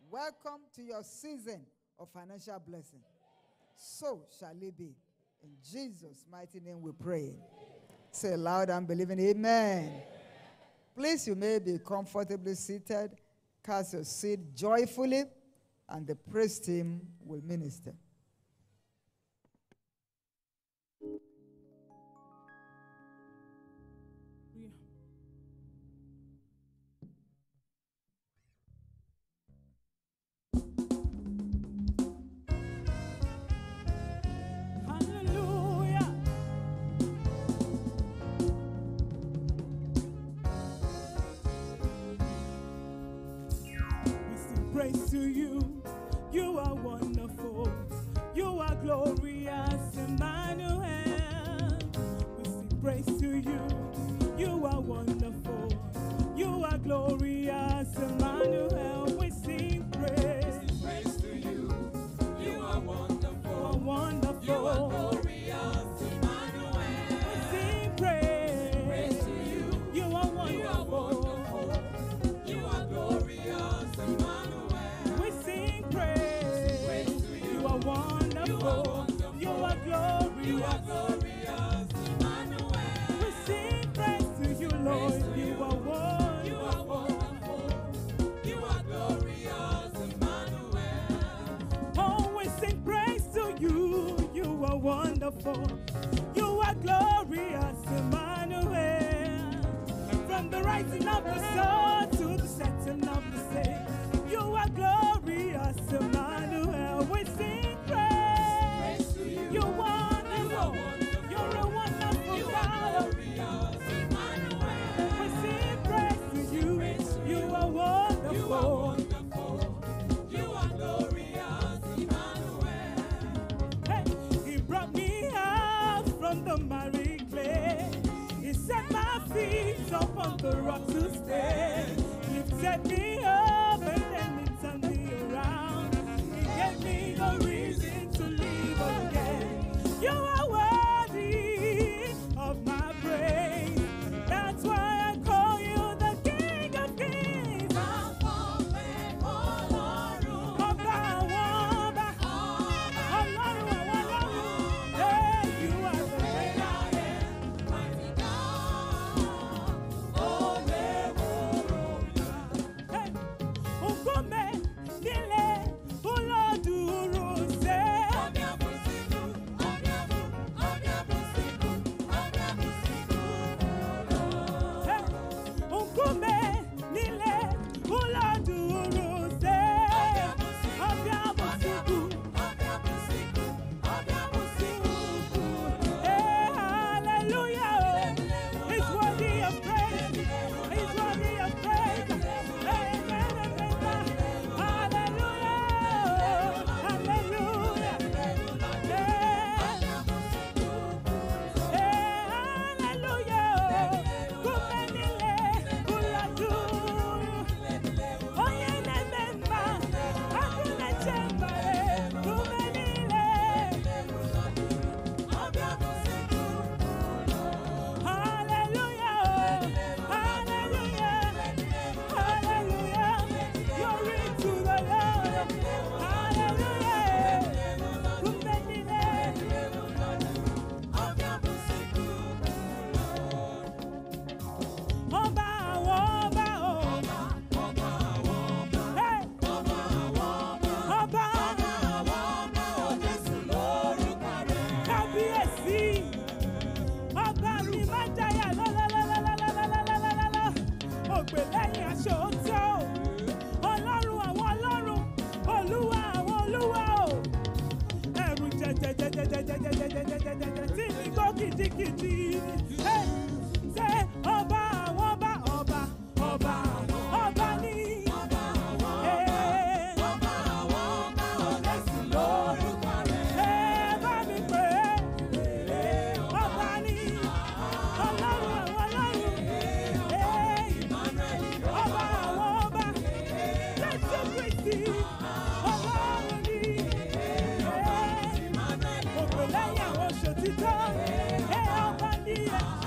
Welcome to your season of financial blessing. So shall it be. In Jesus' mighty name we pray. Say loud and believing, amen. Please, you may be comfortably seated. Cast your seat joyfully, and the praise team will minister. Praise to you, you are wonderful, you are glorious, Emmanuel. We sing praise to you, you are wonderful, you are glorious, Emmanuel. We sing praise. We sing praise to you, you are wonderful, wonderful, you are glorious, Emmanuel. We sing praise to you, you are wonderful, you are glorious, Emmanuel. Wonderful, you are glorious, Emmanuel. We sing praise to you, Lord. You are wonderful, you are glorious, Emmanuel. Oh, we sing praise to you. You are wonderful, you are glorious, Emmanuel. From the rising of the sun to the setting of the same, you are glorious, Emmanuel. We sing. You're wonderful. You're a wonderful God. We sing praise to you. You are wonderful. You are glorious, Emmanuel. Hey, He brought me out from the miry clay. He set my feet upon the rock to stay. He lifted me up and then He turned me around. He gave me the reason to live again. You are worthy of my praise. That's why I call you the King of Kings. Hey, you are the great I am, mighty God. Hey, Ukome, Nile, Uloduru, say. Yeah.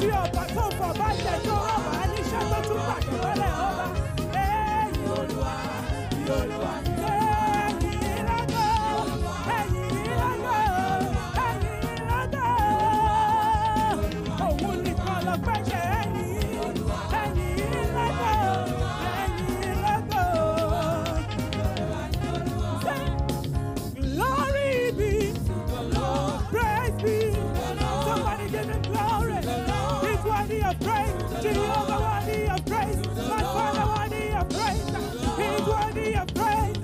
tí ọba tó fọ̀ bá jẹ tó ọba níṣẹ́ tó tún pàdé lọ́lẹ̀ ọba. Ẹ̀yin Olúwa, ẹ̀yin Olúwa, ẹ̀yin lọ́gọ́, ẹ̀yin lọ́gọ́, ẹ̀yin lọ́gọ́. Òun nìkan lọ́pẹ́ jẹ́ ẹ̀yin lọ́gọ́, ẹ̀yin lọ́gọ́. Glory be to the Lord, praise be. Somebody give him glory. He's worthy of praise. Jehovah worthy of praise. My Father worthy of praise. He's worthy of praise.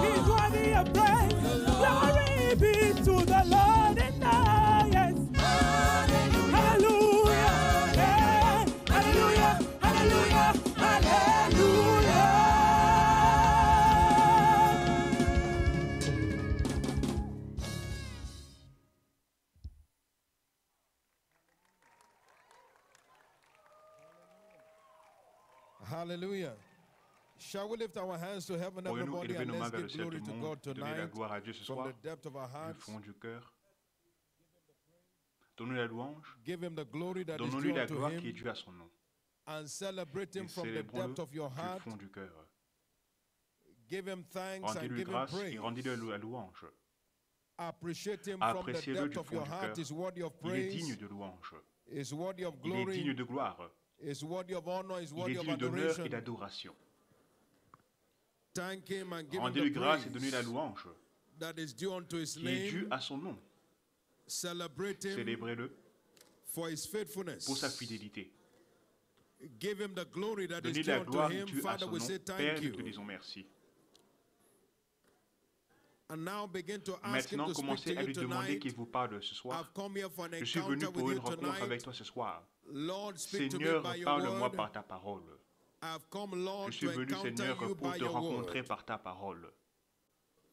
He's worthy of praise. Glory be to the Lord in the highest. Hallelujah. Yeah. Hallelujah. Hallelujah. Hallelujah. Hallelujah. Shall we lift our hands to heaven, Pourrions-nous everybody, élever and nos mains let's vers le give ciel, glory tout to le God monde, donner la tonight gloire à Dieu ce from soir, the depth of our du hearts. fond du cœur. Donnons la louange, Give him the glory that is donnons-lui due la unto gloire qui est him due à son nom. and celebrate him Et from the célébrons-le depth of your du heart. fond du cœur. Give him thanks and Rendez-lui give him grâce praise. et rendez-lui la louange. Appreciate him from the Appréciez-le depth du of fond your du heart. cœur. Is worthy of Il est digne praise. de louange. Is worthy of Il est digne glory. de gloire. Is worthy of honor. Is Il est worthy of digne d'honneur et adoration. d'adoration. Thank him and give him Rendez-lui the grâce et donnez la praise louange that is due unto his qui est due name. à son nom. Celebrate him Célébrez-le for his faithfulness. pour sa fidélité. Give him the glory that is Donnez due la unto gloire him. due à Father, son we nom. say Père, thank nous te you. disons merci. And now begin to ask him Maintenant, to speak to commencez à you lui demander tonight. qu'il vous parle ce soir. I've come here for an Je suis venu encounter pour with une you rencontre avec tonight. toi ce soir. Lord, speak to me Seigneur, by your parle-moi word. par ta parole. I've come, Je Lord, suis to venu, encounter Seigneur, you pour by te your rencontrer word. par ta parole.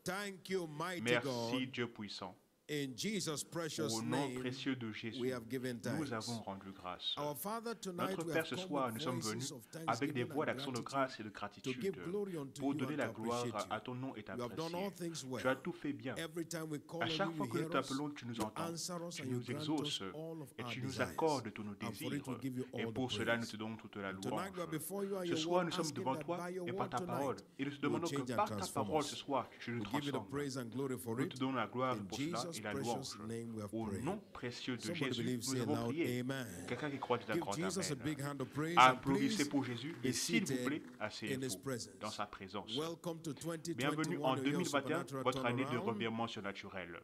Thank you, mighty Merci, God. Dieu puissant. In Jesus' precious Au nom name, précieux de Jésus, we have given nous thanks. avons rendu grâce. Our Father, tonight Notre we Père, have ce come soir, with nous sommes voices venus of avec des thanksgiving voix and d'action de gratitude grâce et de to gratitude give glory unto pour you donner and la to gloire appreciate you. à ton nom et You have done all t'apprécier. things well. Tu as tout fait bien. Every time we call À on chaque you, fois you que nous hear us, t'appelons, tu nous you entends, answer us tu and you nous grant us exauces all of et our tu nous desires. accordes tous nos And for it désirs. we give you Et all pour the cela, nous praise. te donnons toute la And tonight we are louange. before you and Ce your soir, word nous sommes asking devant that toi by your et par word ta parole. tonight, Et nous te you will demandons que change and par ta transform parole us. ce soir, tu nous We give you the transformes. praise and glory for Nous it. te donnons la gloire In pour cela Jesus' et la precious louange. name we have Au prayed. nom précieux de Somebody Jésus, believe, nous say avons loud, prié. amen. Quelqu'un qui croit dit un Give grand Jesus a amen. big hand of praise and Applaudissez please pour Jésus be et s'il vous seated plaît, in his asseyez-vous presence. dans sa présence. Welcome to Bienvenue en 2021, your 2021, supernatural votre année de turnaround. revirement surnaturel.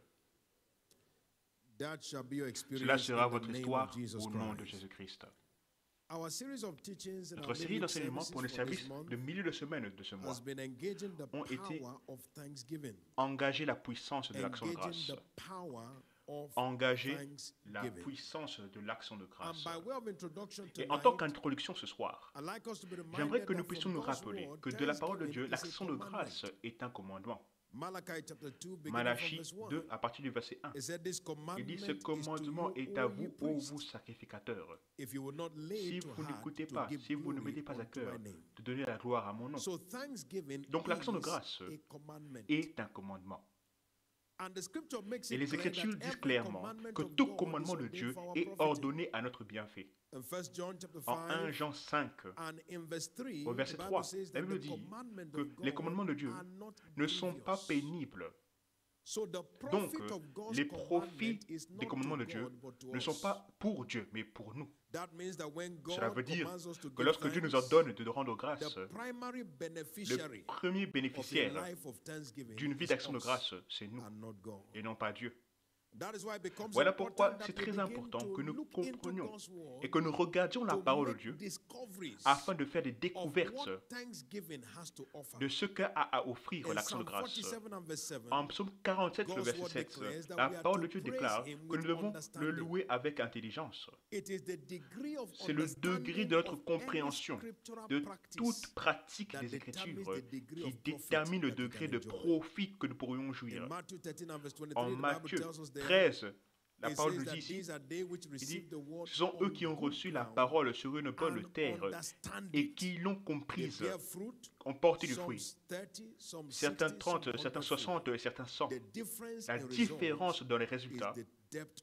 That shall be your Cela experience sera in the votre name histoire of Jesus au nom de Christ. Jésus-Christ. Our series of teachings and Notre our série midweek d'enseignements services pour le for this service month de milieu de semaine de ce mois has been engaging the ont été power of thanksgiving. engager la puissance de l'action de Engaging grâce. the power of Engager la thanksgiving. puissance de l'action de And grâce. by way of introduction Et en tant tonight, qu'introduction ce soir, I'd like us to be j'aimerais reminded que nous that puissions from nous God's rappeler word, que de la parole de thanksgiving Dieu, is a l'action de commandment. grâce est un commandement. Malachi chapter 2, beginning from Malachie verse 1. 2, à partir du verset 1. It said, this Il dit, ce commandment commandement is est to à you, vous, O ye ô priests, vous sacrificateurs. if you will not lay Si to vous heart n'écoutez to pas, give si vous ne glory mettez pas à unto cœur my name. de donner la gloire à mon nom, So thanksgiving donc l'action de is grâce a commandment. est un commandement. And the scripture makes Et it les clear Écritures that disent every clairement commandment que of tout God commandement is de ordained Dieu for our est profiting. ordonné à notre bienfait. In 1 John chapter En 1 5 Jean 5, and in verse 3, au verset the Bible 3, says la that Bible the dit commandments que of les God commandements de Dieu are not ne sont pas grievous. pénibles. So the Donc, profit of God's les profits commandment is des not commandements to de Dieu God, but to ne sont us. pas pour Dieu, mais pour nous. That means that when Cela God veut dire commands us to que give lorsque Dieu nous thanks, ordonne de rendre grâce, the primary le beneficiary premier of a bénéficiaire life of thanksgiving d'une vie is d'action de us grâce, c'est nous, and not God. et non pas Dieu. That is why it becomes Voilà important pourquoi that c'est we très begin important to que nous look into comprenions God's word et que nous regardions la to parole de make Dieu discoveries afin de faire des of découvertes what thanksgiving has to offer. de ce qu'a à offrir In l'action de Psalm grâce. 47 and verse 7, En psaume 47, le God's verset word 7, declares that la we are parole to de Dieu praise déclare him que with nous devons le understanding. louer avec intelligence. It is the degree of C'est le understanding degré de notre of any compréhension scriptural de practice toute pratique that des determines Écritures the degree qui of profit détermine le that we degré can de enjoy. profit que nous pourrions In jouir. Matthew 13 and verse 23, En the Bible Matthieu tells us there, 13, la it parole says nous that dit ici, these are they which il receive dit, the word ce sont eux on qui ont good reçu la ground parole sur une bonne and terre understand et it. qui l'ont They comprise, bear fruit, ont porté du some fruit. 30, some Certains 60, 30, some certains 100 60 et certains 100. The difference La in différence results dans les is résultats, the depth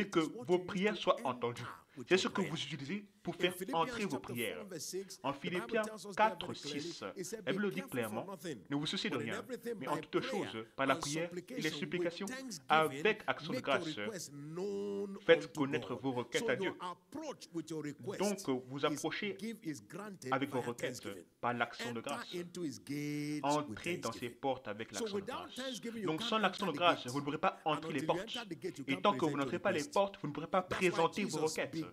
c'est que vos prières soient entendues. C'est ce que vous utilisez pour faire entrer vos prières. En Philippiens 4, 6, la Bible dit clairement, ne vous souciez de rien, mais en toutes choses, par la prière et les supplications, avec action de grâce, faites connaître vos requêtes à Dieu. Donc, vous approchez avec vos requêtes par l'action l'action de grâce. enter into his gates with Entrez dans ses thanksgiving. portes avec So l'action de without grâce. thanksgiving, you Donc can't sans l'action de enter the grâce, gates. vous ne pourrez pas And entrer les until you portes. enter the gate, you Et can't tant que vous present n'entrez your pas les request. portes, vous ne pourrez pas That's why présenter vos Jesus requêtes. began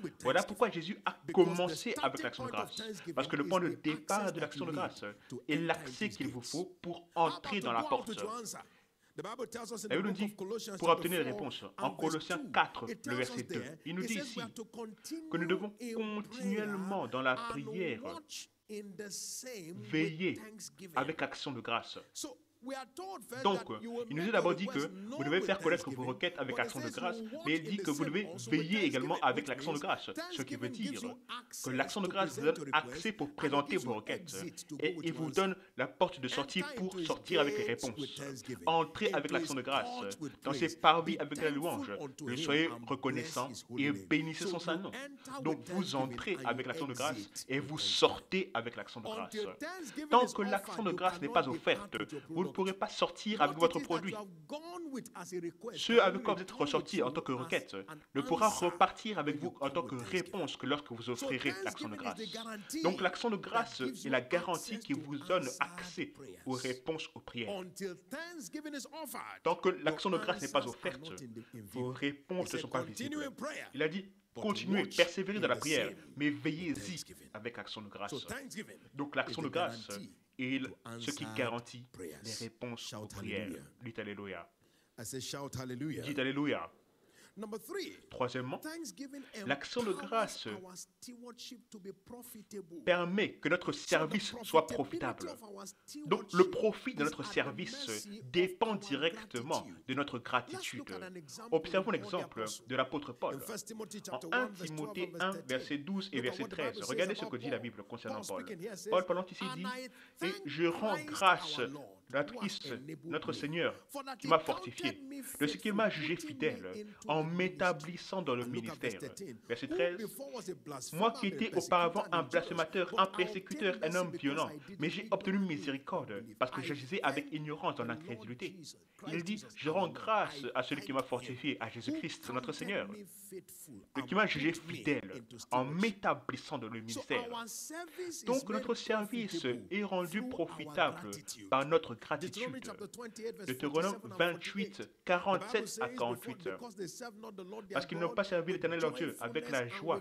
with Voilà thanksgiving. pourquoi Jésus a Because the commencé avec starting l'action de point of grâce. thanksgiving Parce que le is point de the départ access de that l'action you de need grâce to est enter l'accès into qu'il his vous gates. faut pour How about entrer to dans go la out porte. with your answer? The Bible tells us in La the Bible nous book dit, of Colossians pour chapter obtenir les 4 réponses, and en verse Colossiens 2, 4, it le tells verset us 2, there, il nous it dit says ici we are to continue que nous devons in continuellement dans la prayer and prière watch in the same with veiller thanksgiving. avec l'action de grâce. So, we are told first Donc, that you will il nous make est d'abord your dit que request vous known devez with faire connaître vos thanksgiving, requêtes avec but it l'action de says grâce, you watch mais il in dit the que vous same devez also with veiller également thanksgiving, avec which l'action de means grâce, ce qui veut thanksgiving gives dire you access que l'action de to grâce vous present donne your request, accès pour and it présenter gives vos you requêtes exit to go et with il your vous answer. donne la porte de sortie Enter pour into his sortir avec les gates réponses. with thanksgiving, Entrez avec into l'action his de grâce, courts with dans praise. ses parvis Be avec la louange, thankful unto et him soyez and reconnaissants bless his holy et name. bénissez son So saint you nom. enter Donc with vous thanksgiving entrez and avec you l'action de grâce exit et with vous thanksgiving. sortez avec l'action de grâce. Until thanksgiving Tant is que l'action offered, de you grâce n'est cannot pas depart offerte, with your vous ne pourrez product. pas sortir What avec votre it is that produit. you have gone with as a request Ce can avec only quoi vous êtes return ressorti to en tant que you requête as an ne pourra answer repartir avec when you vous en come tant with que thanksgiving. réponse que lorsque vous So offrirez l'action de thanksgiving is grâce. the guarantee Donc l'action de that grâce gives est you la garantie access qui to vous donne answered accès prayers. aux réponses aux prières. Until thanksgiving is offered, Tant que l'action de your grâce n'est pas answers are offerte, not in vos view. réponses He ne said, sont pas continue visibles. in prayer, Il a dit, but continuez, watch persévérez dans in la the prière, same mais with veillez-y thanksgiving. avec l'action de grâce. So thanksgiving Donc is l'action the de grâce guarantee est to ce qui answered garantit prayers. les réponses Shout aux prières. hallelujah. Dites Alléluia. I say shout hallelujah. Dites Alléluia. Number 3. Troisièmement, Thanksgiving l'action de empowers grâce our stewardship to be profitable. permet que notre service soit profitable. Donc le profit de notre service dépend directement de notre gratitude. Observons l'exemple de l'apôtre Paul. En 1 Timothée 1, verset 12 et verset 13, regardez ce que dit la Bible concernant Paul. Paul parlant ici dit, « Et je rends grâce à Christ, notre Seigneur, qui m'a fortifié, de ce qu'il m'a jugé fidèle, en m'établissant dans le ministère. » Verset 13, « Moi qui étais auparavant un blasphémateur, un persécuteur, un homme violent, mais j'ai obtenu miséricorde, parce que j'agissais avec ignorance dans l'incrédulité. » Il dit, « Je rends grâce à celui qui m'a fortifié, à Jésus-Christ, notre Seigneur, qui m'a jugé fidèle, en m'établissant dans le ministère. » Donc notre service est rendu profitable par notre gratitude. Deutéronome 28, 47 à 48. Parce qu'ils n'ont pas servi l'Éternel leur Dieu avec la joie,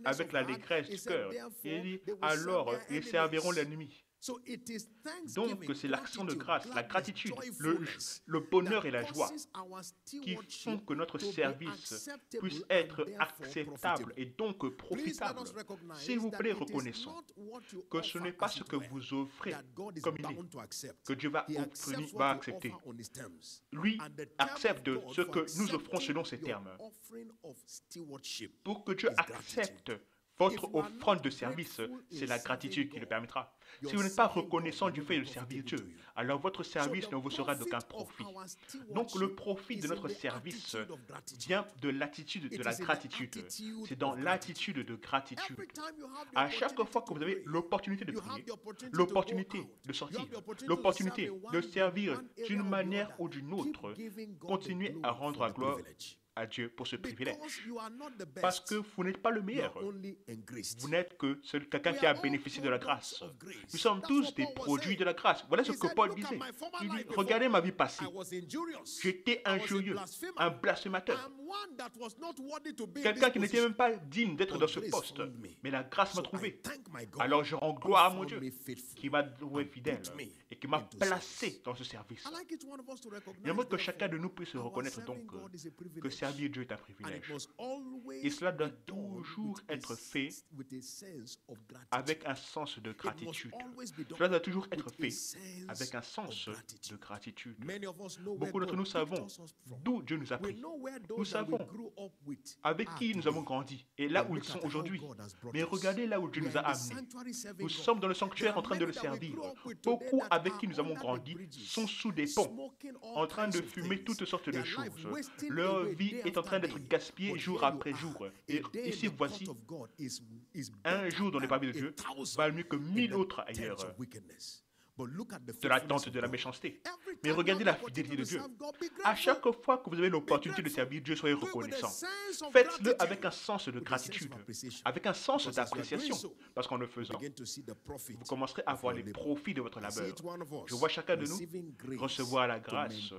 avec l'allégresse du cœur. Il dit, alors ils serviront l'ennemi. Donc c'est l'action de grâce, la gratitude, le bonheur et la joie qui font que notre service puisse être acceptable et donc profitable. S'il vous plaît, reconnaissons que ce n'est pas ce que vous offrez comme il est, que Dieu va accepter. Lui accepte ce que nous offrons selon ses termes. Pour que Dieu accepte votre offrande de service, c'est la gratitude qui le permettra. Si vous n'êtes pas reconnaissant du fait de servir Dieu, alors votre service ne vous sera d'aucun profit. Donc le profit de notre service vient de l'attitude de la gratitude. C'est dans l'attitude de gratitude. À chaque fois que vous avez l'opportunité de prier, l'opportunité de sortir, l'opportunité de servir d'une manière ou d'une autre, continuez à rendre la gloire à Dieu pour ce privilège. Parce que vous n'êtes pas le meilleur. Vous n'êtes que quelqu'un qui a bénéficié de la grâce. Nous sommes tous des produits de la grâce. Voilà ce que Paul disait. Il dit, regardez ma vie passée. J'étais injurieux, un blasphémateur. Quelqu'un qui n'était même pas digne d'être dans ce poste. Mais la grâce m'a trouvé. Alors je rends gloire à mon Dieu qui m'a trouvé fidèle et qui m'a placé dans ce service. J'aimerais que chacun de nous puisse reconnaître donc que servir Dieu est un privilège. Et cela doit toujours être fait avec un sens de gratitude. Cela doit toujours être fait avec un sens de gratitude. Beaucoup d'entre nous savons d'où Dieu nous a pris. Nous savons avec qui nous avons grandi et là où ils sont aujourd'hui. Mais regardez là où Dieu nous a amenés. Nous sommes dans le sanctuaire en train de le servir. Beaucoup avec qui nous avons grandi sont sous des ponts, en train de fumer toutes sortes de choses. Leur vie est en train d'être gaspillée jour après jour. Et ici, voici, un jour dans les parvis de Dieu valent mieux que 1000 autres ailleurs. de l'attente de la méchanceté. Mais regardez la fidélité de Dieu. À chaque fois que vous avez l'opportunité de servir Dieu, soyez reconnaissant. Faites-le avec un sens de gratitude, avec un sens d'appréciation. Parce qu'en le faisant, vous commencerez à voir les profits de votre labeur. Je vois chacun de nous recevoir la grâce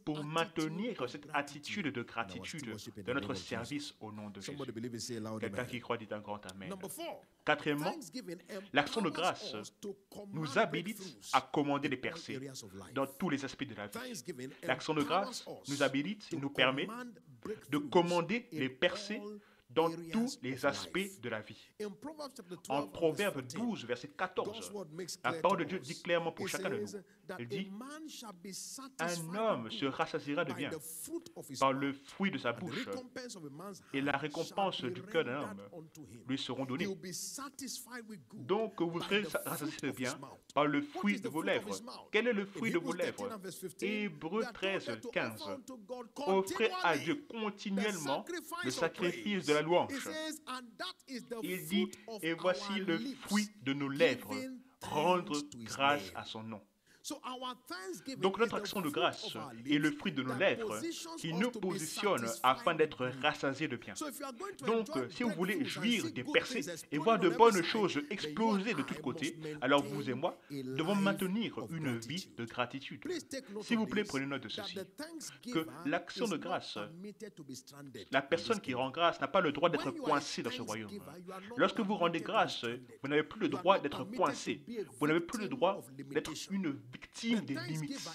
pour maintenir cette attitude de gratitude dans notre service au nom de Jésus. Quelqu'un qui croit dit un grand Amen. Quatrièmement, l'action de grâce nous habilite à commander les percées dans tous les aspects de la vie. L'action de grâce nous habilite et nous permet de commander les percées dans tous les aspects de la vie. En Proverbe 12, verset 14, la parole de Dieu dit clairement pour chacun de nous, il dit, un homme se rassasiera de bien par le fruit de sa bouche, et la récompense du cœur d'un homme lui seront données. Donc vous serez rassasiés de bien par le fruit de vos lèvres. Quel est le fruit de vos lèvres? Hébreux 13, 15. Offrez à Dieu continuellement le sacrifice de la louange. Il dit, et voici le fruit de nos lèvres, rendre grâce à son nom. Donc notre action de grâce est le fruit de nos lèvres qui nous positionne afin d'être rassasiés de bien. Donc si vous voulez jouir des percées et voir de bonnes choses exploser de tous côtés, alors vous et moi devons maintenir une vie de gratitude. S'il vous plaît, prenez note de ceci, que l'action de grâce, la personne qui rend grâce n'a pas le droit d'être coincée dans ce royaume. Lorsque vous rendez grâce, vous n'avez plus le droit d'être coincé. Vous n'avez plus le droit d'être une victime des limites.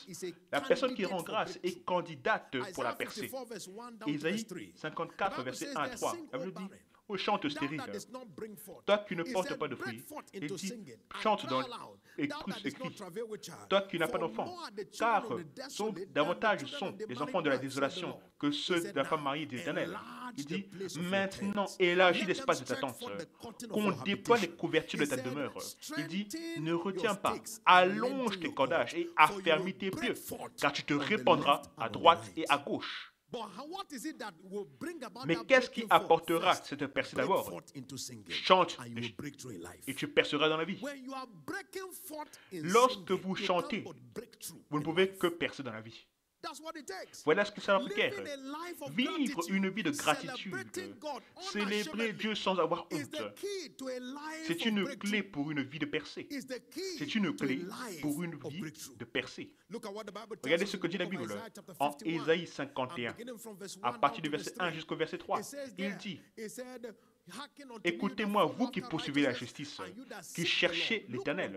La personne qui rend grâce est candidate pour la percée. Ésaïe 54, verset 1 à 3. La Bible dit, oh, chante stérile, toi qui ne portes pas de fruits. Il dit, chante dans et crie, toi qui n'as pas d'enfant, car davantage sont les enfants de la désolation que ceux de la femme mariée de l'Éternel. Il dit, maintenant élargis l'espace de ta tente, qu'on déploie les couvertures de ta demeure. Il dit, ne retiens pas, allonge tes cordages et affermis tes pieds, car tu te répandras à droite et à gauche. Mais qu'est-ce qui apportera cette percée d'abord? Chante et tu perceras dans la vie. Lorsque vous chantez, vous ne pouvez que percer dans la vie. Voilà ce que ça requiert. Vivre une vie de gratitude, célébrer Dieu sans avoir honte. C'est une clé pour une vie de percée. C'est une clé pour une vie de percée. Regardez ce que dit la Bible en Ésaïe 51, à partir du verset 1 jusqu'au verset 3. Il dit, écoutez-moi, vous qui poursuivez la justice, qui cherchez l'Éternel.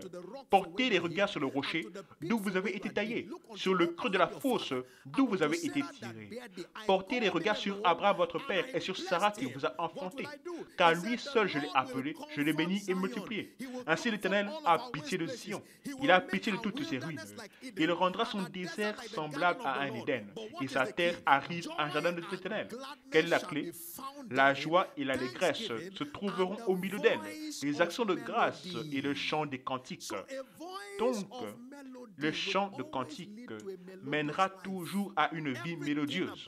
Portez les regards sur le rocher d'où vous avez été taillé, sur le creux de la fosse d'où vous avez été tiré. Portez les regards sur Abraham votre père et sur Sarah qui vous a enfanté. Car lui seul je l'ai appelé, je l'ai béni et multiplié. Ainsi l'Éternel a pitié de Sion. Il a pitié de toutes ses ruines. Il rendra son désert semblable à un Éden et sa terre aride un jardin de l'Éternel. Quelle est la clé? La joie et l'allégresse se trouveront au milieu d'elle, les actions de grâce et le chant des cantiques. Donc, le chant de cantiques mènera toujours à une vie mélodieuse.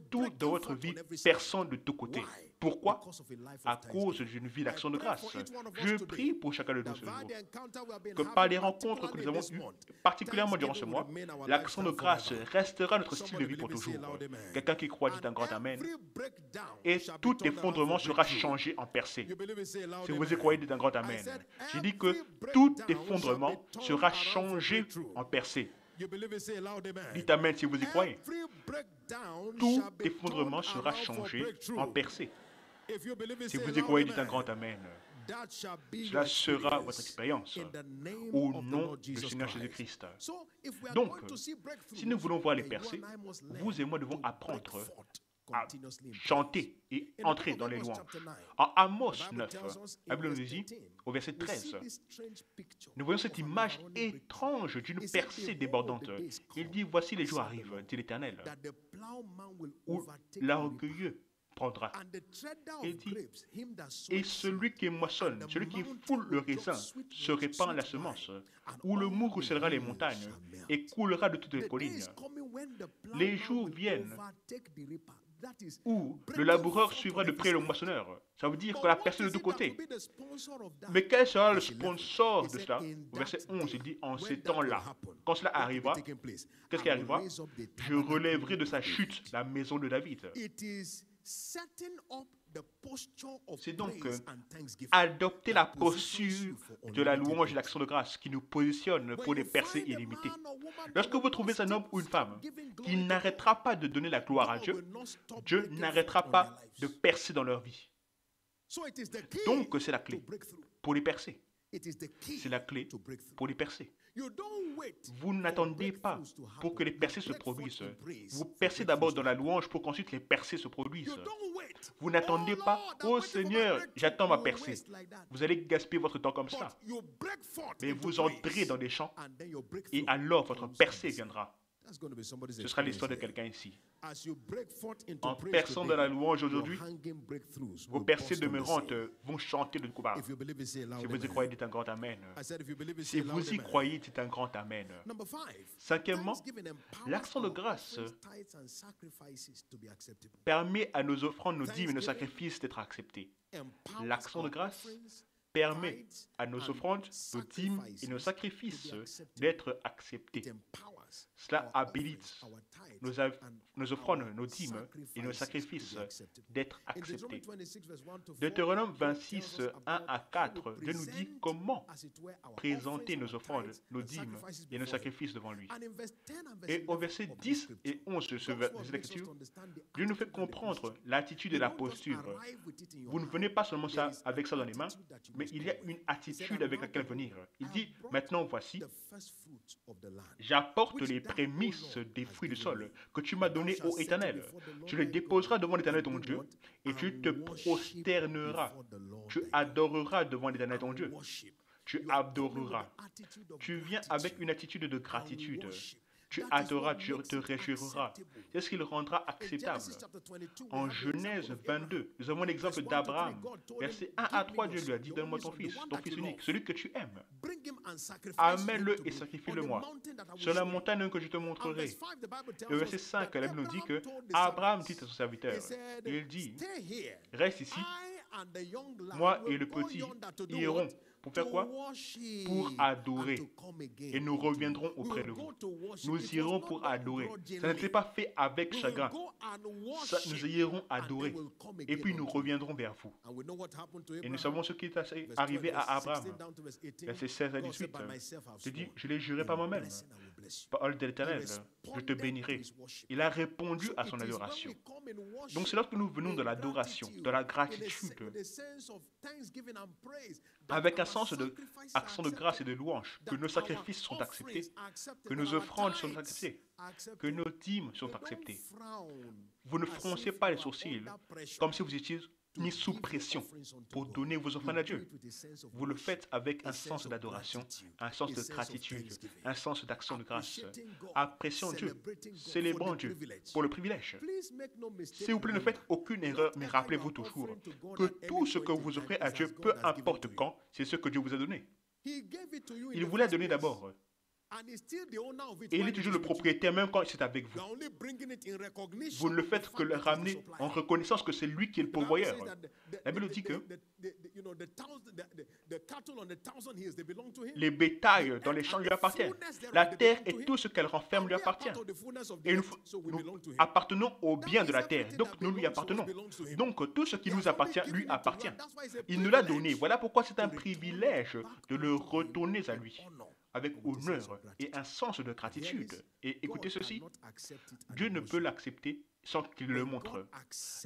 Tout dans votre vie perçant de tous côtés. Pourquoi? À cause d'une vie d'action de grâce. Je prie pour chacun de nous ce jour que par les rencontres que nous avons eues, particulièrement durant ce mois, l'action de grâce restera notre style de vie pour toujours. Quelqu'un qui croit dit un grand Amen. Et tout effondrement sera changé en percée. Si vous y croyez, dites un grand Amen. J'ai dit que tout effondrement sera changé en percée. Dites Amen si vous y croyez. Tout effondrement sera changé en percée. Si vous y croyez, dites un grand Amen. Cela sera votre expérience au nom du Seigneur Jésus-Christ. Donc, si nous voulons voir les percées, vous et moi devons apprendre à chanter et entrer dans les louanges. En Amos 9, la Bible nous dit, au verset 13, nous voyons cette image étrange d'une percée débordante. Il dit, voici les jours arrivent, dit l'Éternel, où l'orgueilleux prendra. Il dit, et celui qui moissonne, celui qui foule le raisin, se répand la semence, où le mou ruissellera les montagnes et coulera de toutes les collines. Les jours viennent où le laboureur suivra de près le moissonneur. Ça veut dire que la personne de tous côtés. Mais quel sera le sponsor de cela? Au verset 11, il dit, en ces temps-là, quand cela arrivera, qu'est-ce qui arrivera? Je relèverai de sa chute la maison de David. C'est donc adopter la posture de la louange et l'action de grâce qui nous positionne pour des percées illimitées. Lorsque vous trouvez un homme ou une femme qui n'arrêtera pas de donner la gloire à Dieu, Dieu n'arrêtera pas de percer dans leur vie. Donc c'est la clé pour les percer. C'est la clé pour les percer. Vous n'attendez pas pour que les percées se produisent. Vous percez d'abord dans la louange pour qu'ensuite les percées se produisent. Vous n'attendez pas, oh Seigneur, j'attends ma percée. Vous allez gaspiller votre temps comme ça. Mais vous entrez dans des champs et alors votre percée viendra. Ce sera l'histoire de quelqu'un ici. En perçant de la louange aujourd'hui, vos percées demeurantes vont chanter de coupable. Si vous y croyez, dites un grand Amen. Si vous y croyez, dites un grand Amen. Cinquièmement, l'action de grâce permet à nos offrandes, nos dîmes et nos sacrifices d'être acceptés. L'action de grâce permet à nos offrandes, nos dîmes et nos sacrifices d'être acceptés. Cela habilite nos offrandes, nos dîmes et nos sacrifices d'être acceptés. Deutéronome 26, 1 à 4, Dieu nous dit comment présenter nos offrandes, nos dîmes et nos sacrifices devant lui. Et au verset 10 et 11 de ce verset d'écriture, Dieu nous fait comprendre l'attitude et la posture. Vous ne venez pas seulement ça, avec ça dans les mains, mais il y a une attitude avec laquelle venir. Il dit, maintenant voici, j'apporte les prémices des fruits du sol que tu m'as donnés ô Éternel. Tu les déposeras devant l'Éternel ton Dieu et tu te prosterneras. Tu adoreras devant l'Éternel ton Dieu. Tu adoreras. Tu viens avec une attitude de gratitude. Tu adoreras, tu te réjouiras. C'est ce qui le rendra acceptable. En Genèse 22, nous avons l'exemple d'Abraham. Versets 1 à 3, Dieu lui a dit, donne-moi ton fils unique, celui que tu aimes. Amène-le et sacrifie-le-moi. Sur la montagne que je te montrerai. Le verset 5, la Bible nous dit que Abraham dit à son serviteur, il dit, reste ici, moi et le petit irons. Pour faire quoi? Pour adorer. Et nous reviendrons auprès de vous. Nous irons pour adorer. Ça n'était pas fait avec chagrin. Nous irons adorer. Et puis nous reviendrons vers vous. Et nous savons ce qui est arrivé à Abraham. Verset 16 à 18. Il dit, je l'ai juré par moi-même. Parole de l'Éternel, je te bénirai. Il a répondu à son adoration. Donc c'est lorsque nous venons de l'adoration, de la gratitude, avec un sens d'action de grâce et de louange, que nos sacrifices sont acceptés, que nos offrandes sont acceptées, que nos dîmes sont acceptées. Vous ne froncez pas les sourcils comme si vous étiez mis sous pression pour donner vos offrandes à Dieu. Vous le faites avec un sens d'adoration, un sens de gratitude, un sens d'action de grâce. Apprécions Dieu, célébrons Dieu pour le privilège. S'il vous plaît, ne faites aucune erreur, mais rappelez-vous toujours que tout ce que vous offrez à Dieu, peu importe quand, c'est ce que Dieu vous a donné. Il vous l'a donné d'abord. Et il est toujours le propriétaire, même quand c'est avec vous. Vous ne le faites que le ramener en reconnaissance que c'est lui qui est le pourvoyeur. La Bible dit que les bétails dans les champs lui appartiennent. La terre et tout ce qu'elle renferme lui appartient. Et nous appartenons au bien de la terre. Donc nous lui appartenons. Donc tout ce qui nous appartient lui appartient. Il nous l'a donné. Voilà pourquoi c'est un privilège de le retourner à lui, avec honneur et un sens de gratitude. Et écoutez ceci, Dieu ne peut l'accepter sans qu'il le montre.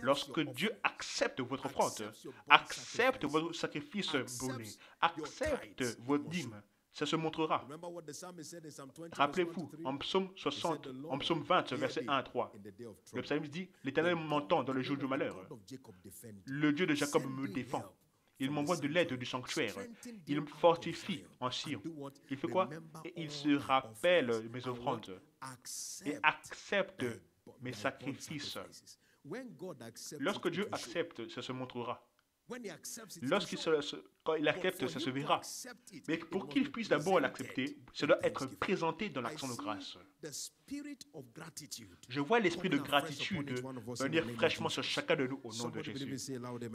Lorsque Dieu accepte votre offrande, accepte votre sacrifice brûlé, accepte votre dîme, ça se montrera. Rappelez-vous, en psaume 20, verset 1 à 3, le psalmiste dit, l'Éternel m'entend dans le jour du malheur. Le Dieu de Jacob me défend. Il m'envoie de l'aide du sanctuaire. Il me fortifie en Sion. Il fait quoi? Et il se rappelle mes offrandes et accepte mes sacrifices. Lorsque Dieu accepte, ça se montrera. Quand il accepte, ça se verra. Mais pour qu'il puisse d'abord l'accepter, ça doit être présenté dans l'action de grâce. Je vois l'esprit de gratitude venir fraîchement sur chacun de nous au nom de Jésus.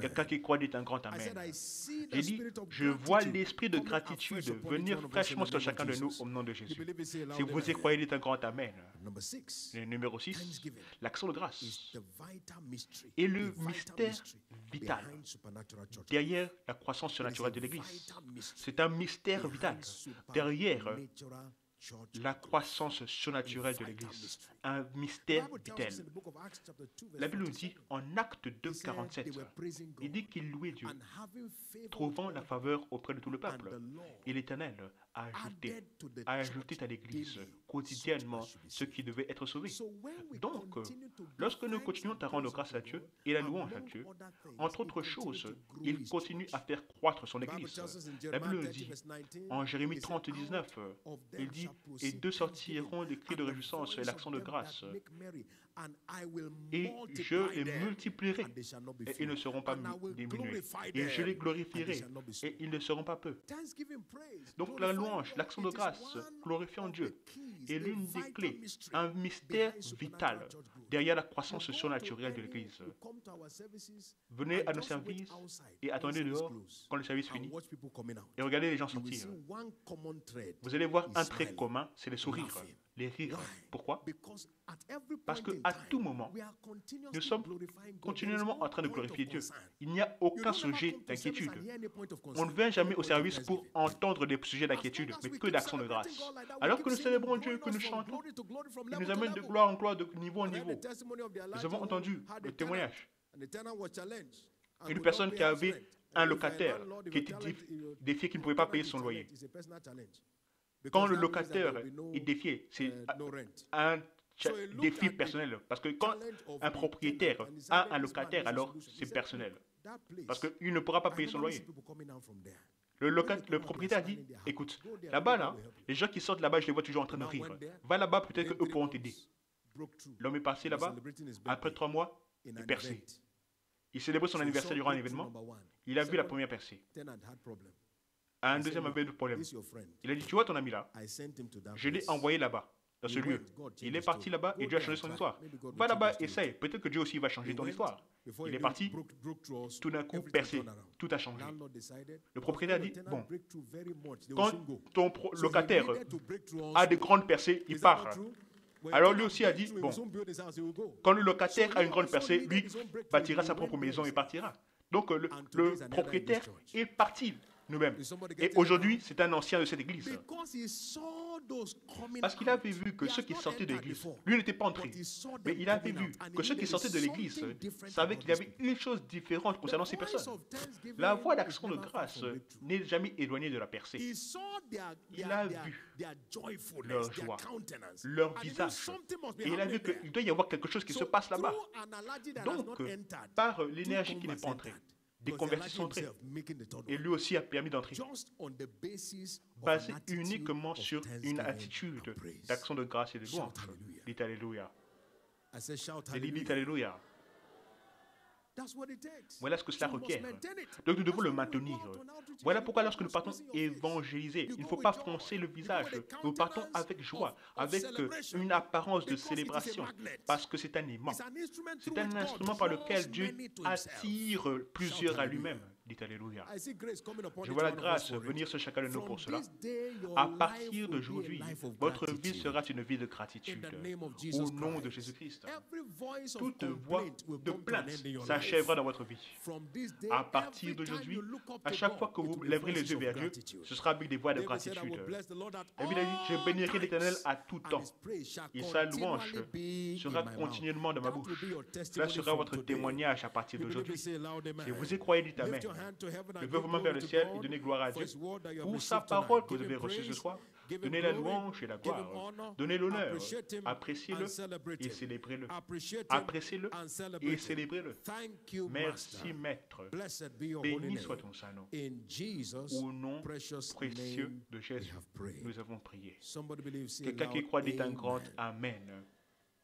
Quelqu'un qui croit dit un grand Amen. J'ai dit, je vois l'esprit de gratitude venir fraîchement sur chacun de nous au nom de Jésus. Si vous y croyez, dites un grand Amen. Le numéro 6, l'action de grâce est le mystère vital derrière la croissance surnaturelle de l'Église. C'est un mystère vital derrière la croissance surnaturelle de l'Église. Un mystère vital. La Bible nous dit en Acte 2, 47, il dit qu'il louait Dieu, trouvant la faveur auprès de tout le peuple. Et l'Éternel a ajouté à l'Église quotidiennement ceux qui devaient être sauvés. Donc, lorsque nous continuons à rendre grâce à Dieu et la louange à Dieu, entre autres choses, il continue à faire croître son Église. La Bible nous dit, en Jérémie 30, 19, il dit, « Et d'eux sortiront les cris de réjouissance et l'action de grâce, et je les multiplierai, et ils ne seront pas diminués, et je les glorifierai, et ils ne seront pas peu. » Donc la louange, l'action de grâce, glorifiant Dieu, est l'une des clés, un mystère vital derrière la croissance surnaturelle de l'Église. Venez à nos services et attendez dehors quand le service finit et regardez les gens sortir. Vous allez voir un trait commun, c'est les sourires, les rires. Pourquoi? Parce qu'à tout moment, nous sommes continuellement en train de glorifier Dieu. Il n'y a aucun sujet d'inquiétude. On ne vient jamais au service pour entendre des sujets d'inquiétude, mais que d'actions de grâce. Alors que nous célébrons Dieu, que nous chantons, il nous amène de gloire en gloire, de niveau en niveau. Nous avons entendu le témoignage. Une personne qui avait un locataire qui était défié, qui ne pouvait pas payer son loyer. Quand le locataire est défié, c'est un défi personnel. Parce que quand un propriétaire a un locataire, alors c'est personnel. Parce qu'il ne pourra pas payer son loyer. Le propriétaire dit, écoute, là-bas, là, les gens qui sortent là-bas, je les vois toujours en train de rire. Va là-bas, peut-être qu'eux pourront t'aider. L'homme est passé là-bas, après 3 mois, il est percé. Il célébrait son anniversaire durant un événement, il a vu la première percée. Un deuxième avait de problème. Il a dit, tu vois ton ami là, je l'ai envoyé là-bas, dans ce lieu. Il est parti là-bas et Dieu a changé son histoire. Va là-bas, essaye, peut-être que Dieu aussi va changer ton histoire. Il est parti, tout d'un coup, percé, tout a changé. Le propriétaire a dit, bon, quand ton locataire a des grandes percées, il part. Alors lui aussi a dit, bon, quand le locataire a une grande percée, lui bâtira sa propre maison et partira. Donc le propriétaire est parti nous-mêmes. Et aujourd'hui, c'est un ancien de cette église. Parce qu'il avait vu que ceux qui sortaient de l'église, lui n'était pas entré, mais il avait vu que ceux qui sortaient de l'église savaient qu'il y avait une chose différente concernant ces personnes. La voie d'action de grâce n'est jamais éloignée de la percée. Il a vu leur joie, leur visage, et il a vu qu'il doit y avoir quelque chose qui se passe là-bas. Donc, par l'énergie qui n'est pas entrée, des convertis sont entrés. Et lui aussi a permis d'entrer. Basé uniquement sur une attitude d'action de grâce et de louange. Dites Alléluia. Dites Alléluia. Voilà ce que cela requiert. Donc nous devons le maintenir. Voilà pourquoi lorsque nous partons évangéliser, il ne faut pas froncer le visage. Nous partons avec joie, avec une apparence de célébration, parce que c'est un aimant. C'est un instrument par lequel Dieu attire plusieurs à lui-même. Dites Alléluia. Je vois la grâce venir sur chacun de nous pour cela. À partir d'aujourd'hui, votre vie sera une vie de gratitude. Au nom de Jésus-Christ. Toute voix de plainte s'achèvera dans votre vie. À partir d'aujourd'hui, à chaque fois que vous lèverez les yeux vers Dieu, ce sera avec des voix de gratitude. La Bible dit, je bénirai l'Éternel à tout temps. Et sa louange sera continuellement dans ma bouche. Cela sera votre témoignage à partir d'aujourd'hui. Si vous y croyez, dites Amen. Levez vos mains vers le ciel et donnez gloire à Dieu pour sa parole que vous avez reçue ce soir. Donnez la louange et la gloire. Donnez l'honneur. Appréciez-le et célébrez-le. Appréciez-le et célébrez-le. Merci, Maître. Béni soit ton saint nom. Au nom précieux de Jésus, nous avons prié. Quelqu'un qui croit dit un grand Amen.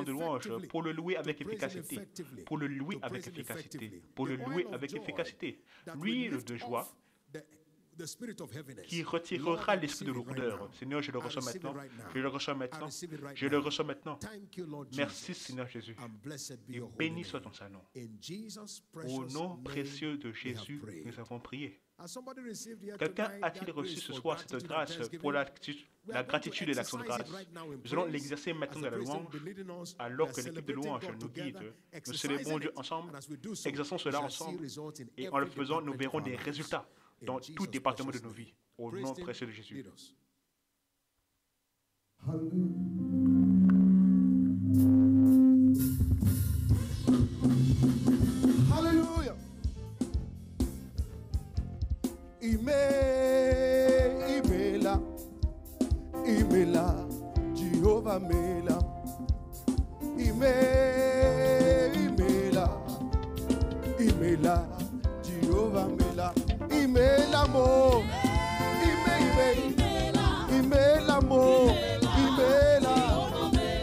instrument de louange, pour le louer avec efficacité, pour le louer avec efficacité, pour le louer avec efficacité. L'huile de joie qui retirera l'esprit de lourdeur. Seigneur, je le reçois maintenant. Je le reçois maintenant. Je le reçois maintenant. Merci, Seigneur Jésus. Et béni soit ton Saint-Nom. Au nom précieux de Jésus, nous avons prié. Quelqu'un a-t-il reçu ce soir cette grâce pour la gratitude et l'action de grâce? Nous allons l'exercer maintenant dans la louange, alors que l'équipe de louange nous guide. Nous célébrons Dieu ensemble, exerçons cela ensemble, et en le faisant, nous verrons des résultats dans tout département de nos vies. Au nom précieux de Jésus. Hallelujah. Imela, Jehovah Mela. Imela, Jehovah Mela. Imela mo, Imela mo, Imela,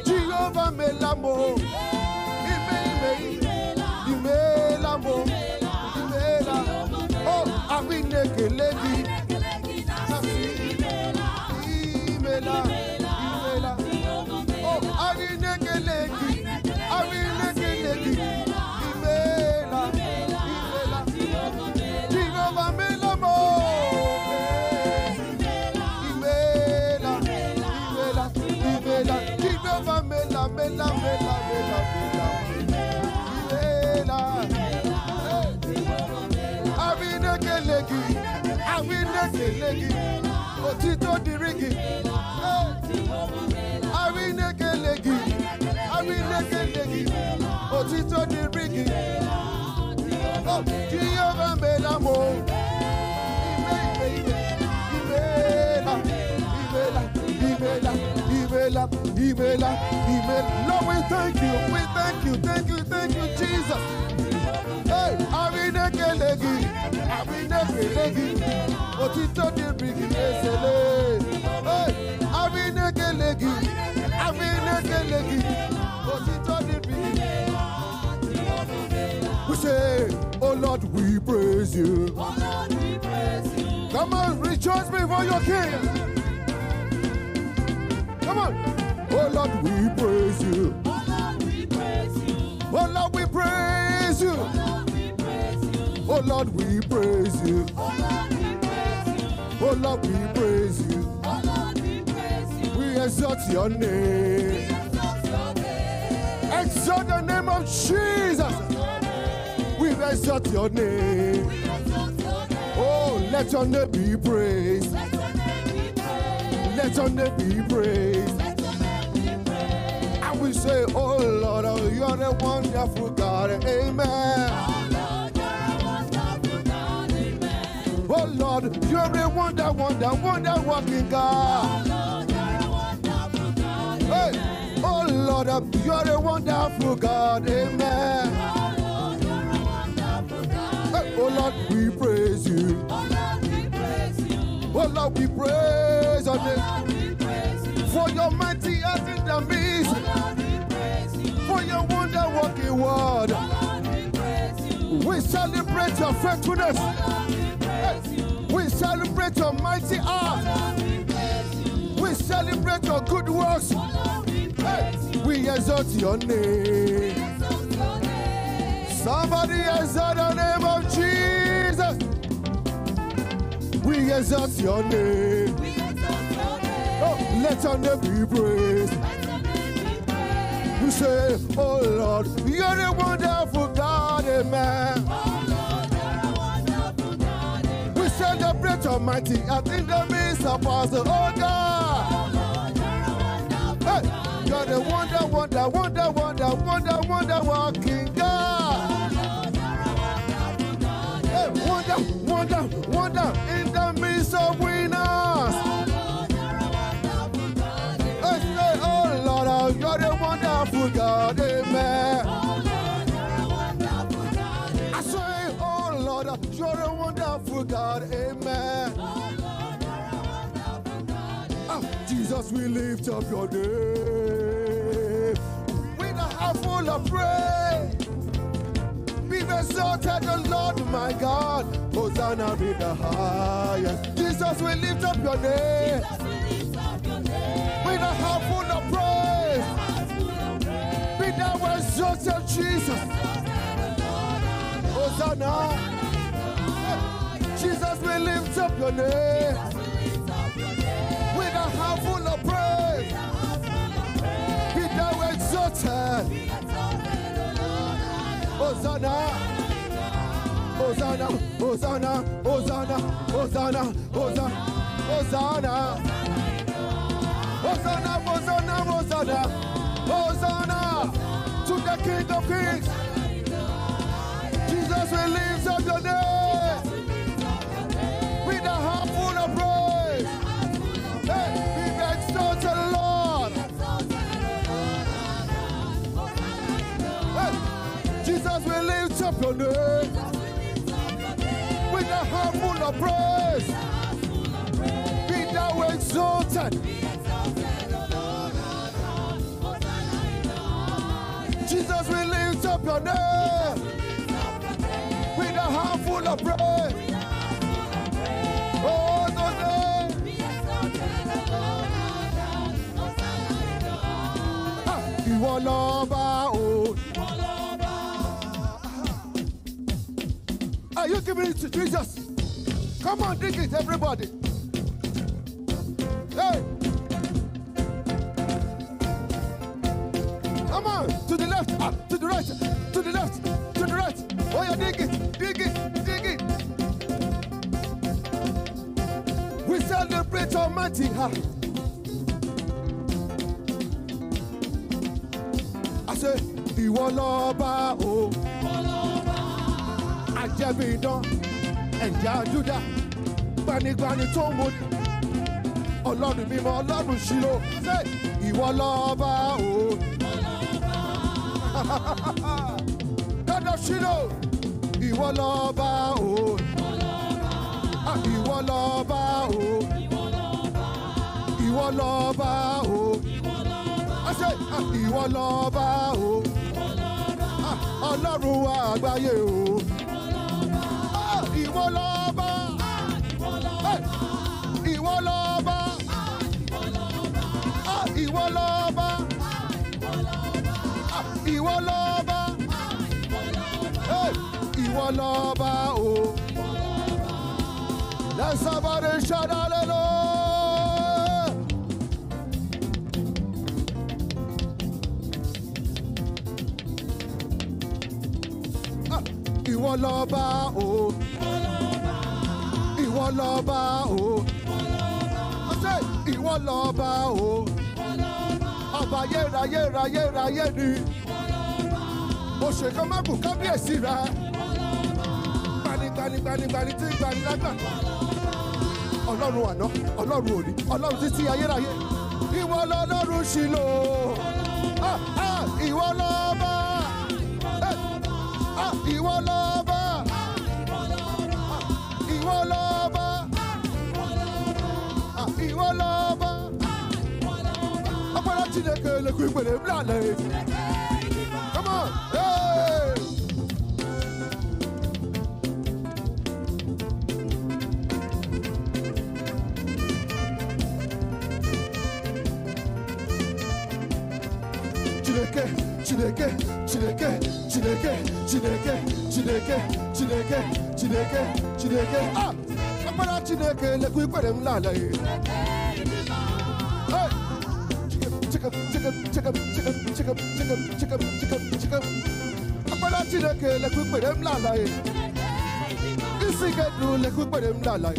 Jehovah Mela mo, Imela mo, Imela. Oh, Abineke lady, Imela, oh, Abineke lady, Imela, Jehovah Mela mo. Otito dirigi, Otito dirigi, oh, Jehovah Mela mo, Imela. Lord, we thank you, Jesus. Hey, Abineke legi, Otito dirigi esele. Hey, Abineke legi, Otito dirigi. We say, oh Lord, we praise you. Come on, rejoice before your King. Come on. Oh Lord, we praise you. Oh Lord, we praise you. Oh Lord, we praise you. Oh Lord, we praise you. We exalt your name. Exalt the name of Jesus. We exalt your name. Oh, let your name be praised. Let your name be praised. And we say, oh Lord, oh, you're a wonderful God. Amen. Oh Lord, you're a wonder working God. Hey, oh Lord, you're a wonderful God. Amen. Hey, oh Lord, we praise you. Oh Lord, we praise your name. For your mighty acts in the midst. For your wonder working word. We celebrate your faithfulness. We celebrate your mighty art. We celebrate your good works. We exalt your name. Somebody exalt the name of Jesus. We exalt your name. Oh, let your name be praised. We say, oh Lord, you're a wonderful God, amen. We celebrate your mighty act in the midst of us, oh God. Hey, you're the wonder working God. Hey, wonder in the midst of winners. Hey, say, oh Lord, you're the wonderful God, amen. I say, oh Lord, you're a wonderful God, amen. Oh, Jesus, we lift up your name with a heart full of praise. Be exalted, the Lord, my God. Hosanna be the highest. Jesus, we lift up your name with a heart full of praise. Be thou exalted, Jesus. Hosanna. Jesus, we up your name with a heart full of praise. Be thou exalted. Hosanna, Hosanna, Hosanna, Hosanna, Hosanna, Hosanna, Hosanna, Hosanna, Hosanna, Hosanna, Hosanna to the King of Kings. Jesus will lift up your name with a heart full of praise. Hey, be exalted, Lord. Hey, Jesus will lift up your name with a heart full of praise. Be thou exalted. Jesus will lift up your name with a heart full of praise. Oh, no, no. Ìwọ lọ́ba o. Are you giving it to Jesus? Come on, drink it, everybody. Hey. Come on, to the left, up, to the right, to the left, to the right. Oh, yeah, dig it, dig it, dig it. We celebrate Almighty God. I say, ìwọ lọ́ba o. Ajẹ́bi idán, ẹ̀já Júdà, gbanigbani tó mú ni. Ọlọ́run mímọ́, Ọlọ́run Ṣílò, ṣé ìwọ lọ́ba o. God of Ṣílò, ìwọ lọ́ba o. Ìwọ lọ́ba o. Ìwọ lọ́ba o. I say, ìwọ lọ́ba o. Ọlọ́run wa àgbáyé o. Ìwọ lọ́ba. Ìwọ lọ́ba. Ìwọ lọ́ba. Ìwọ lọ́ba. Ìwọ lọ́ba o. Let somebody shout hallelujah. Ìwọ lọ́ba o. Ìwọ lọ́ba o. I say, ìwọ lọ́ba o. Ọba yérayé ni. Mo ṣe kan má kù kábíyèsí rẹ. Gbanigbani tí gbani lágbà. Ọlọ́run àná, Ọlọ́run òní, Ọlọ́run títí ayérayé. Ìwọ lọ́lọ́run Ṣílò. Ìwọ lọ́ba. Ìwọ lọ́ba. Ìwọ lọ́ba. Ìwọ lọ́ba. Ọpọlọ Chineke lekwu ikpere m n'ala. Come on. Hey. Chineke. Ọpọlọ Chineke lekwu ikpere m n'ala. Ọpọlọ Chineke lekwu ikpere m n'ala. Isi ga-edu lekwu ikpere m n'ala.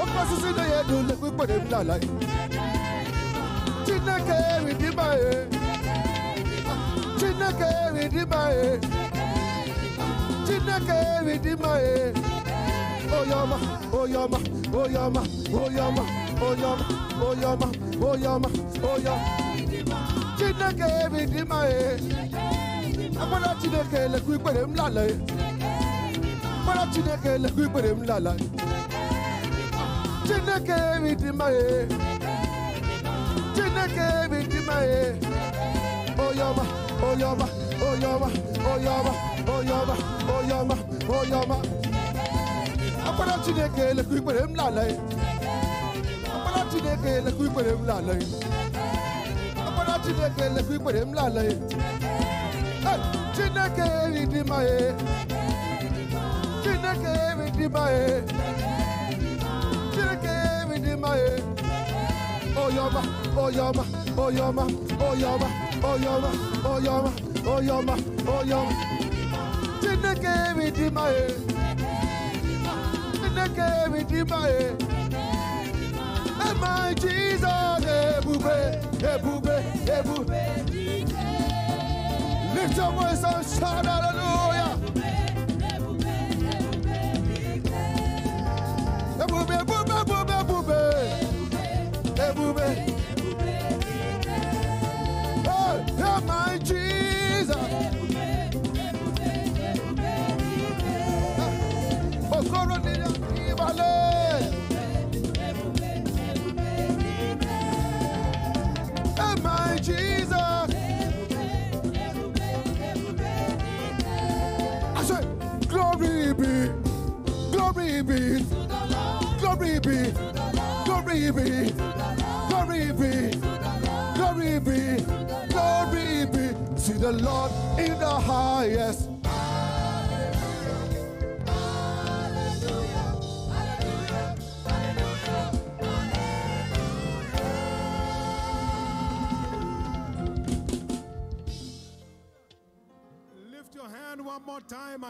Oke osisi na-edu lekwu ikpere m n'ala. Chineke Redeemer. Chineke Redeemer. Chineke Redeemer. Oyama, Oyama, Oyama, Oyama, Oyama, Oyama, Oyama, Oyama. Chineke Redeemer. Ọpọlọ Chineke lekwu ikpere m n'ala. Ọpọlọ Chineke lekwu ikpere m n'ala. Chineke Redeemer. Chineke Redeemer. Oyama, Oyama, Oyama, Oyama, Oyama, Oyama, Oyama. Ọpọlọ Chineke lekwu ikpere m n'ala. Ọpọlọ Chineke lekwu ikpere m n'ala. Ọpọlọ Chineke lekwu ikpere m n'ala. Chineke Redeemer. Chineke Redeemer. Oyoma, Oyoma, Oyoma, Oyoma, Oyoma, Oyoma, Oyoma, Oyoma. Chineke Redeemer, Chineke Redeemer. And my Jesus, Ebube, Ebube, Ebube. Lift your voice and shout hallelujah. Ebube, Ebube, Ebube, Ebube. Ebube. Oh, yeah, my Jesus. Oh, Coronia, Ibale. Oh, my Jesus. I said, glory be, glory be, glory be, glory be, glory be, glory be, glory be to the Lord in the highest.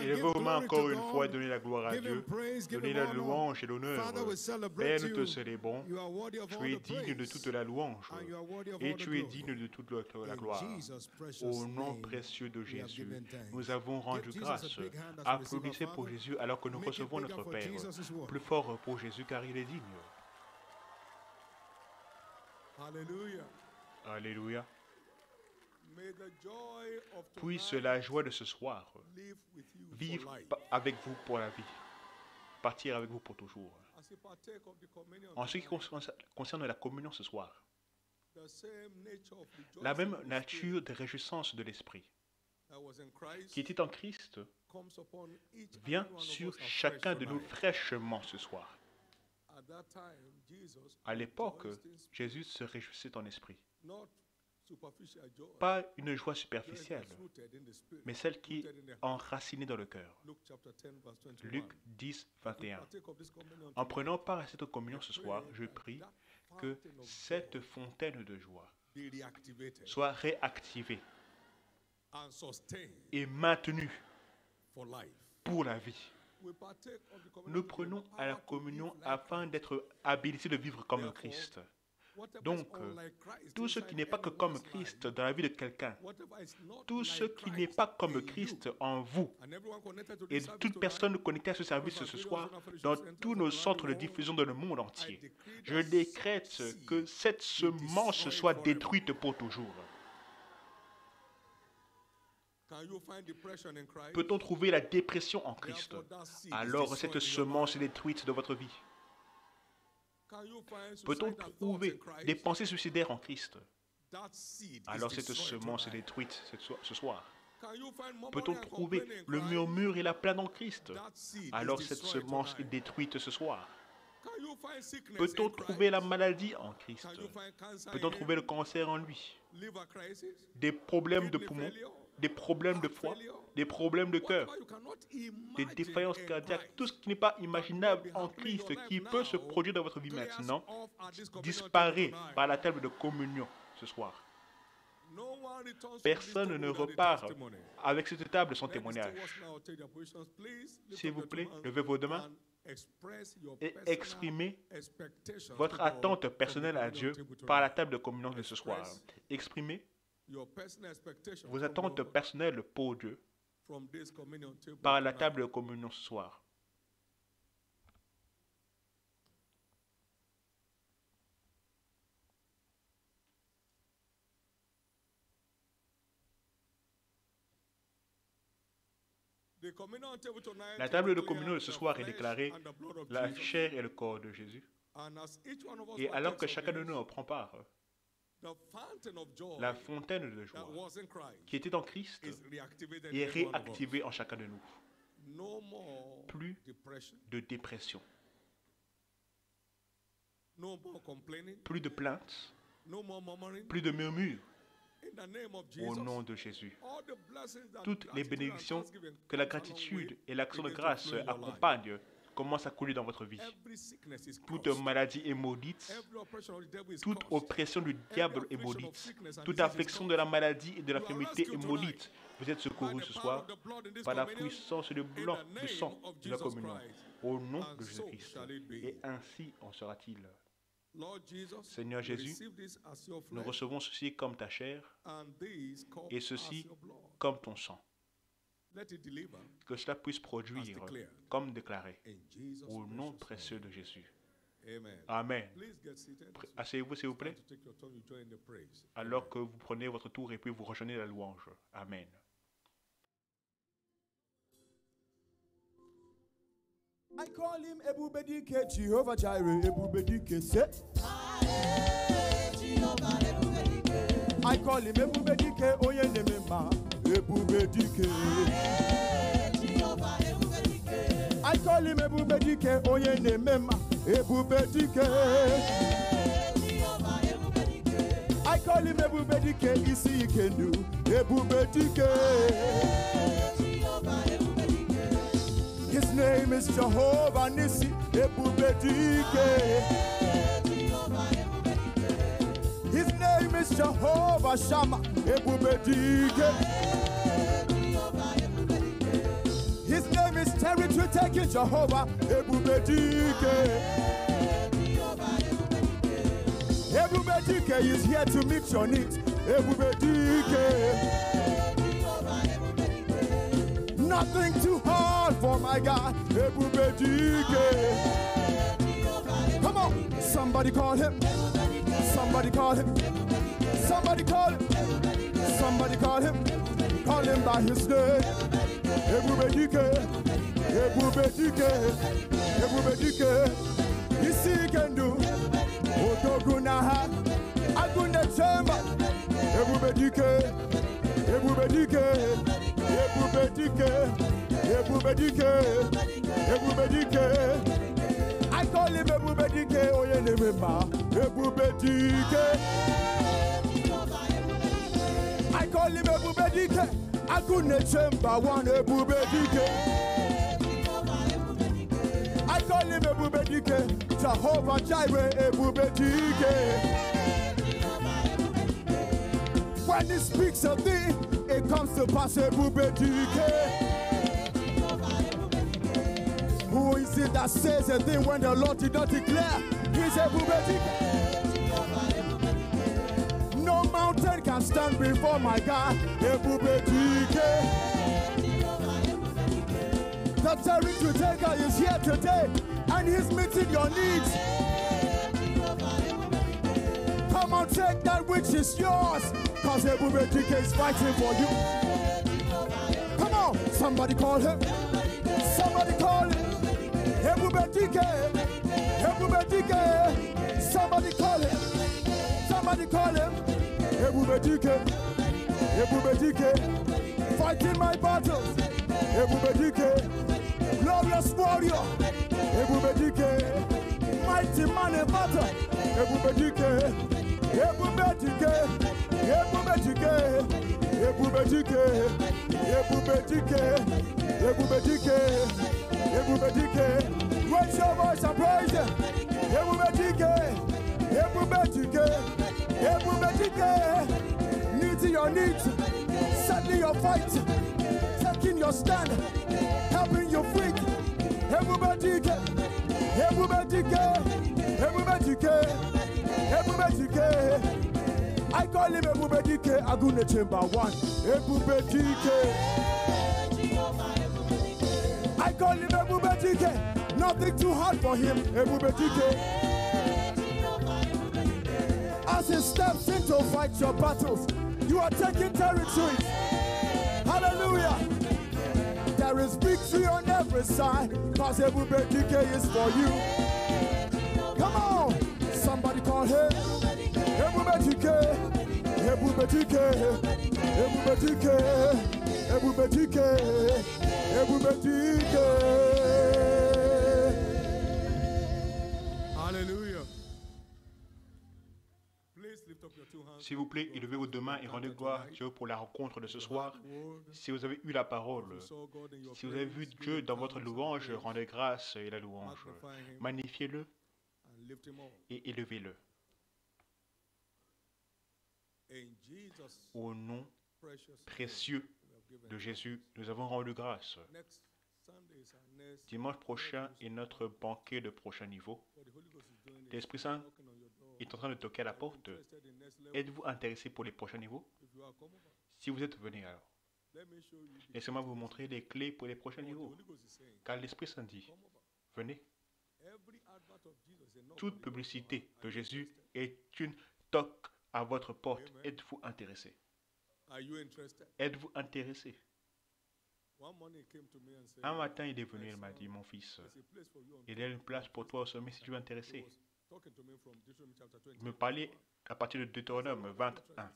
Élevez vos mains encore une fois et donnez la gloire à Dieu. Donnez la louange et l'honneur. Père, nous te célébrons. Tu es digne de toute la louange et tu es digne de toute la gloire. Au nom précieux de Jésus, nous avons rendu grâce. Applaudissez pour Jésus alors que nous recevons notre Père. Plus fort pour Jésus car il est digne. Alléluia. Puisse la joie de ce soir vivre avec vous pour la vie, partir avec vous pour toujours. En ce qui concerne la communion ce soir, la même nature de réjouissance de l'Esprit qui était en Christ vient sur chacun de nous fraîchement ce soir. À l'époque, Jésus se réjouissait en esprit. Pas une joie superficielle, mais celle qui est enracinée dans le cœur. Luc 10, 21. En prenant part à cette communion ce soir, je prie que cette fontaine de joie soit réactivée et maintenue pour la vie. Nous prenons à la communion afin d'être habilités de vivre comme Christ. Donc, tout ce qui n'est pas que comme Christ dans la vie de quelqu'un, tout ce qui n'est pas comme Christ en vous, et toute personne connectée à ce service ce soir, dans tous nos centres de diffusion dans le monde entier, je décrète que cette semence soit détruite pour toujours. Peut-on trouver la dépression en Christ? Alors cette semence est détruite de votre vie. Peut-on trouver des pensées suicidaires en Christ? Alors cette semence est détruite ce soir. Peut-on trouver le murmure et la plainte en Christ? Alors cette semence est détruite ce soir. Peut-on trouver la maladie en Christ? Peut-on trouver le cancer en lui? Des problèmes de poumons, des problèmes de foie, des problèmes de cœur, des défaillances cardiaques, tout ce qui n'est pas imaginable en Christ qui peut se produire dans votre vie maintenant, disparaît par la table de communion ce soir. Personne ne repart avec cette table sans témoignage. S'il vous plaît, levez vos deux mains et exprimez votre attente personnelle à Dieu par la table de communion de ce soir. Exprimez vos attentes personnelles pour Dieu par la table de communion ce soir. La table de communion de ce soir est déclarée la chair et le corps de Jésus. Et alors que chacun de nous en prend part, la fontaine de joie qui était en Christ est réactivée en chacun de nous. Plus de dépression, plus de plaintes, plus de murmures. Au nom de Jésus, toutes les bénédictions que la gratitude et l'action de grâce accompagnent commence à couler dans votre vie. Every sickness is Toute crossed. maladie est maudite. Every oppression of the devil is Toute crossed. oppression du diable est maudite. Toute affliction de la maladie et de l'infirmité est maudite. Vous êtes secourus ce soir par la puissance du blanc, du sang de la communion. Au nom de Jésus-Christ. Et ainsi en sera-t-il. Lord Jesus, Seigneur we Jésus, receive this as your nous flesh, recevons ceci comme ta chair and this cup et as ceci your blood. comme ton sang. Let it deliver Que cela puisse produire comme déclaré. in Jesus' Au nom precious précieux de Jésus. name. Amen. Amen. Please get seated. Asseyez-vous s'il vous plaît, To take your turn, you join the praise. alors que vous prenez votre tour et puis vous rejoignez la louange. Amen. I call him Ebubedike, Jehovah Jireh, Ebubedike, say. I call him Ebubedike, Oyenemema, Ebubedike. I call him Ebubedike, Oyenemema, Ebubedike. I call him Ebubedike, Isi Ikendu, Ebubedike. His name is Jehovah Nissi, Ebubedike. His name is Jehovah Shammah, Ebubedike. His name is territory taking Jehovah, Ebubedike. Ebubedike is here to meet your needs, Ebubedike. Nothing too hard for my God, Ebubedike. Come on, somebody call him. Somebody call him. Somebody call him. Somebody call him. Call him by his name. Ebubedike. Ebubedike. Ebubedike. You see he can do. Odogunaha. Agune Chemba. Ebubedike. Ebubedike. Ebubedike. Ebubedike. Ebubedike. I call him Ebubedike, Oyenemema, Ebubedike. I call him Ebubedike, Agune Chemba one Ebubedike. I call him Ebubedike, Jehovah Jireh Ebubedike. When he speaks of thee, it comes to pass Ebubedike. Who is it that says a thing when the Lord did not declare? He's Ebubedike. No mountain can stand before my God, Ebubedike. The territory taker is here today, and he's meeting your needs. Come on, take that which is yours, cause Ebubedike is fighting for you. Come on, somebody call him. Somebody call him. Ebubedike, Ebubedike, somebody call him, somebody call him, Ebubedike, Ebubedike, fighting my battles, Ebubedike, glorious warrior, Ebubedike, mighty man in battle, Ebubedike, Ebubedike, Ebubedike, Ebubedike, Ebubedike, Ebubedike. Ebubedike, raise your voice and praise him. Ebubedike, Ebubedike, Ebubedike, meeting your needs, settling your fight, taking your stand, helping your feet. Ebubedike, Ebubedike, Ebubedike, Ebubedike. I call him Ebubedike, Agune Chamber 1. Ebubedike. I call him Ebubedike. Nothing too hard for him, Ebubedike. As he steps in to fight your battles, you are taking territory. Hallelujah. There is victory on every side, cause Ebubedike is for you. Come on, somebody call him Ebubedike. Ebubedike. Ebubedike. Ebubedike. Ebubedike. Hallelujah. Please lift up your two hands. S'il vous plaît, élevez vos deux mains et rendez gloire à Dieu pour la rencontre de ce soir. Si vous avez eu la parole, si vous avez vu Dieu dans votre louange, rendez grâce et la louange. Magnifiez-le et élevez-le. Au nom précieux de Jésus, nous avons rendu grâce. Dimanche prochain est notre banquet de prochain niveau. L'Esprit Saint est en train de toquer à la porte. Êtes-vous intéressé pour les prochains niveaux? Si vous êtes, venez alors. Laissez-moi vous montrer les clés pour les prochains niveaux. Car l'Esprit Saint dit, venez. Toute publicité de Jésus est une toque à votre porte. Êtes-vous intéressé? Êtes-vous intéressé? Un matin, il est venu, il m'a dit, mon fils, il y a une place pour toi au sommet si tu es intéressé. Il me parlait à partir de Deutéronome 21.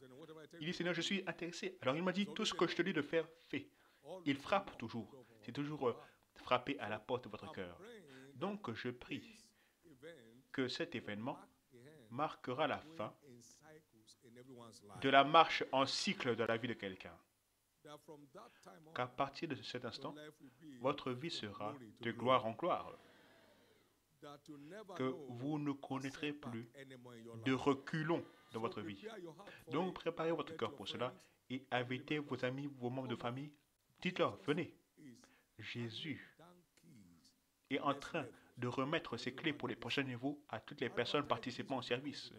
Il dit, Seigneur, je suis intéressé. Alors il m'a dit, tout ce que je te dis de faire, fais. Il frappe toujours. C'est toujours frapper à la porte de votre cœur. Donc je prie que cet événement marquera la fin de la marche en cycle de la vie de quelqu'un. Qu'à partir de cet instant, votre vie sera de gloire en gloire. Que vous ne connaîtrez plus de reculons dans votre vie. Donc préparez votre cœur pour cela et invitez vos amis, vos membres de famille. Dites-leur, venez. Jésus est en train de remettre ses clés pour les prochains niveaux à toutes les personnes participant au service.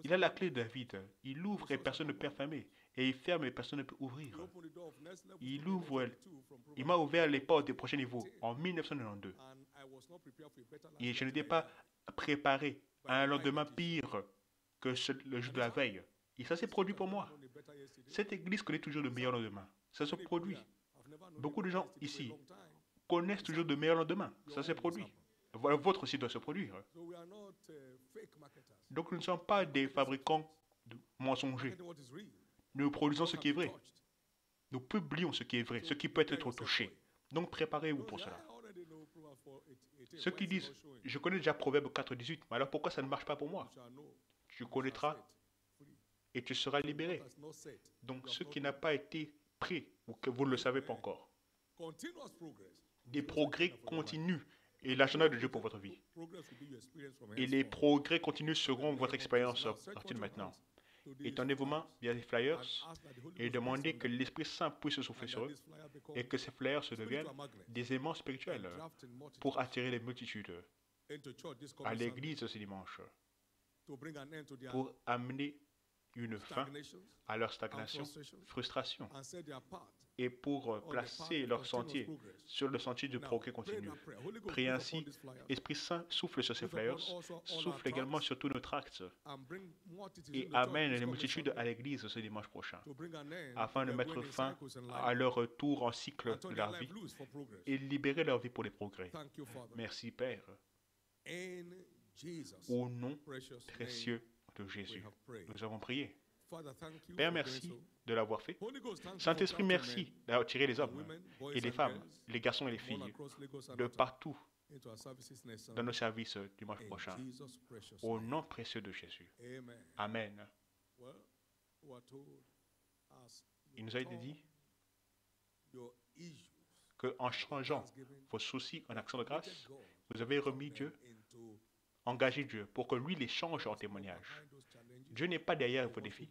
Il a la clé de David. Il ouvre et personne ne peut fermer. Et il ferme et personne ne peut ouvrir. Il m'a ouvert les portes des prochains niveaux en 1992. Et je n'étais pas préparé à un lendemain pire que le jour de la veille. Et ça s'est produit pour moi. Cette église connaît toujours de meilleurs lendemains. Ça se produit. Beaucoup de gens ici connaissent toujours de meilleurs lendemains. Ça s'est produit. Votre aussi doit se produire. Donc nous ne sommes pas des fabricants de mensongers. Nous produisons ce qui est vrai. Nous publions ce qui est vrai, ce qui peut être touché. Donc préparez-vous pour cela. Ceux qui disent, je connais déjà Proverbe 4,18, mais alors pourquoi ça ne marche pas pour moi? Tu connaîtras et tu seras libéré. Donc ce qui n'a pas été pris, ou que vous ne le savez pas encore. Des progrès continus et l'agenda de Dieu pour votre vie. Et les progrès continus seront votre expérience à partir de maintenant. Étendez vos mains via les flyers et demandez que l'Esprit Saint puisse souffler sur eux et que ces flyers se deviennent des aimants spirituels pour attirer les multitudes à l'église ce dimanche, pour amener une fin à leur stagnation, frustration, et pour placer leur sentier sur le sentier du progrès continu. Priez ainsi, Esprit Saint souffle sur ces flyers, souffle également sur tous nos tracts et amène les multitudes à l'église ce dimanche prochain, afin de mettre fin à leur retour en cycle de leur vie et libérer leur vie pour les progrès. Merci Père. Au nom précieux de Jésus, nous avons prié. Père, merci de l'avoir fait. Saint-Esprit, merci d'avoir tiré les hommes et les femmes, les garçons et les filles, de partout dans nos services dimanche prochain. Au nom précieux de Jésus. Amen. Il nous a été dit qu'en changeant vos soucis en action de grâce, vous avez remis Dieu, engagé Dieu pour que lui les change en témoignage. Dieu n'est pas derrière vos défis,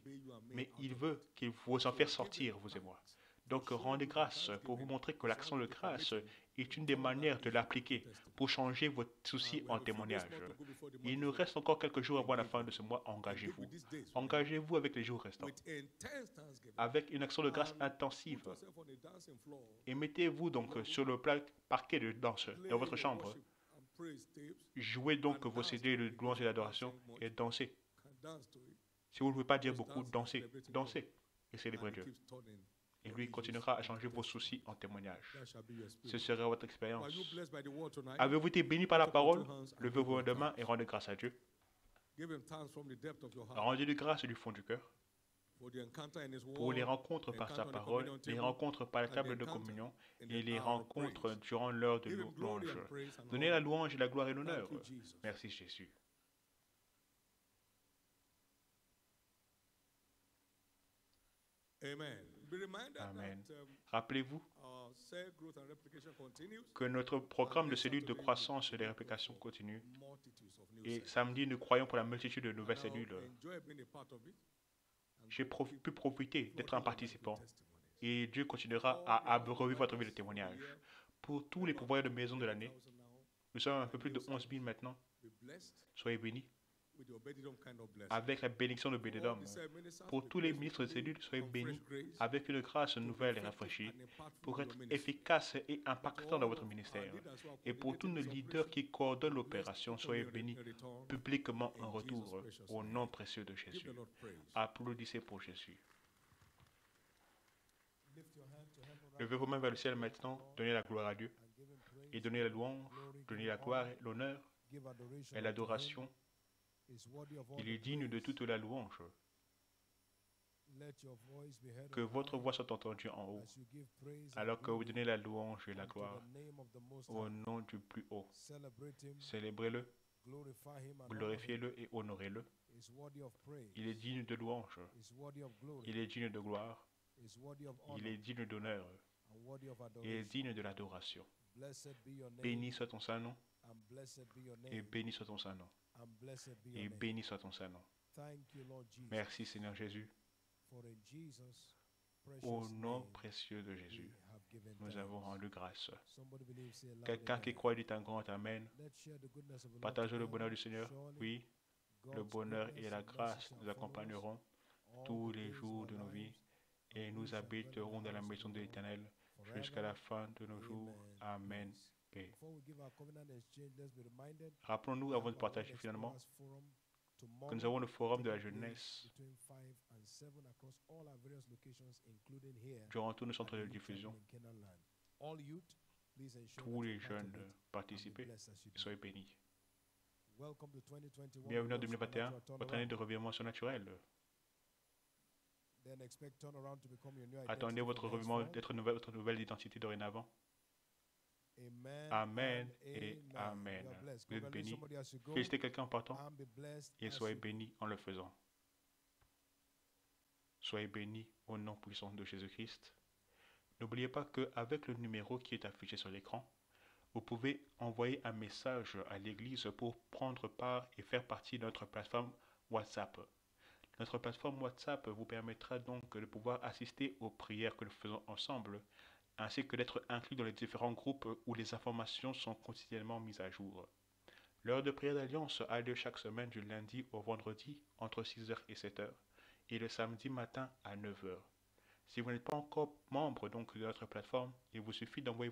mais il veut qu'il vous en fasse sortir, vous et moi. Donc rendez grâce pour vous montrer que l'action de grâce est une des manières de l'appliquer pour changer vos soucis en témoignage. Il nous reste encore quelques jours avant la fin de ce mois, engagez-vous. Engagez-vous avec les jours restants, avec une action de grâce intensive. Et mettez-vous donc sur le parquet de danse dans votre chambre. Jouez donc vos CD de louange et d'adoration et dansez. Si vous ne pouvez pas dire beaucoup, dansez, dansez et célébrez Dieu. Et lui continuera à changer vos soucis en témoignage. Ce sera votre expérience. Avez-vous été béni par la parole? Levez vos deux mains et rendez grâce à Dieu. Rendez-lui grâce du fond du cœur pour les rencontres par sa parole, les rencontres par la table de communion et les rencontres durant l'heure de louange. Donnez la louange, la gloire et l'honneur. Merci Jésus. Amen. Be reminded Amen. that Rappelez-vous our cell growth and replication continues. que notre programme de cellules de croissance et de réplication continue. Et samedi, nous croyons pour la multitude de nouvelles cellules. J'ai pu profiter d'être un participant. Et Dieu continuera à revivre votre vie de témoignage. Pour tous les pourvoyeurs de maison de l'année, nous sommes un peu plus de 11 000 maintenant. Soyez bénis. Avec la bénédiction de Bénédom. Pour tous les ministres de cellules, soyez bénis avec une grâce nouvelle et rafraîchie pour être efficace et impactant dans votre ministère. Et pour tous nos leaders qui coordonnent l'opération, soyez bénis publiquement en retour au nom précieux de Jésus. Applaudissez pour Jésus. Levez vos mains vers le ciel maintenant, donnez la gloire à Dieu et donnez la louange, donnez la gloire, l'honneur et l'adoration. Il est digne de toute la louange. Que votre voix soit entendue en haut, alors que vous donnez la louange et la gloire au nom du plus haut. Célébrez-le, glorifiez-le et honorez-le. Il est digne de louange, il est digne de gloire, il est digne d'honneur, il est digne de l'adoration. Béni soit ton saint nom, et béni soit ton saint nom. Et béni soit ton Saint-Nom. Merci Seigneur Jésus. Au nom précieux de Jésus, nous avons rendu grâce. Quelqu'un qui croit dit un grand Amen. Partageons le bonheur du Seigneur. Oui, le bonheur et la grâce nous accompagneront tous les jours de nos vies et nous habiterons dans la maison de l'Éternel jusqu'à la fin de nos jours. Amen. Rappelons-nous avant de partager finalement que nous avons le forum de la jeunesse durant tous nos centres de diffusion. Tous les jeunes participez et soyez bénis. Bienvenue en 2021, votre année de revirement surnaturel. Attendez votre revirement d'être votre nouvelle identité dorénavant. Amen et Amen. Vous êtes bénis. Félicitez quelqu'un en partant et soyez bénis en le faisant. Soyez bénis au nom puissant de Jésus-Christ. N'oubliez pas qu'avec le numéro qui est affiché sur l'écran, vous pouvez envoyer un message à l'église pour prendre part et faire partie de notre plateforme WhatsApp. Notre plateforme WhatsApp vous permettra donc de pouvoir assister aux prières que nous faisons ensemble, ainsi que d'être inclus dans les différents groupes où les informations sont quotidiennement mises à jour. L'heure de prière d'alliance a lieu chaque semaine du lundi au vendredi entre 6h et 7h et le samedi matin à 9h. Si vous n'êtes pas encore membre donc, de notre plateforme, il vous suffit d'envoyer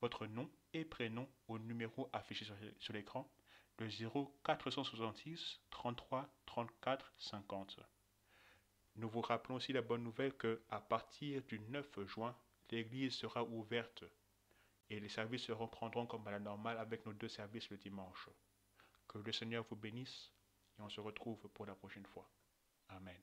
votre nom et prénom au numéro affiché sur l'écran, le 0470 33 34 50. Nous vous rappelons aussi la bonne nouvelle qu'à partir du 9 juin, l'église sera ouverte et les services se reprendront comme à la normale avec nos 2 services le dimanche. Que le Seigneur vous bénisse et on se retrouve pour la prochaine fois. Amen.